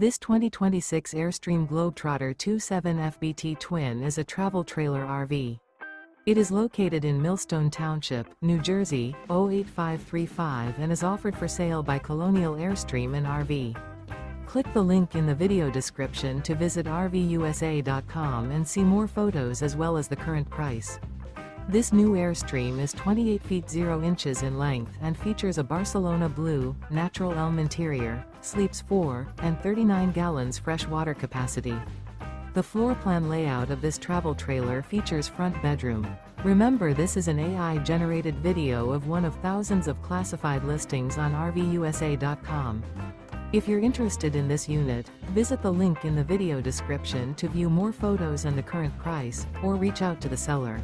This 2026 Airstream Globetrotter 27 FBT Twin is a travel trailer RV. It is located in Millstone Township, New Jersey, 08535 and is offered for sale by Colonial Airstream RV. Click the link in the video description to visit RVUSA.com and see more photos as well as the current price. This new Airstream is 28 feet 0 inches in length and features a Barcelona Blue, natural elm interior, sleeps 4, and 39 gallons fresh water capacity. The floor plan layout of this travel trailer features front bedroom. Remember, this is an AI-generated video of one of thousands of classified listings on RVUSA.com. If you're interested in this unit, visit the link in the video description to view more photos and the current price, or reach out to the seller.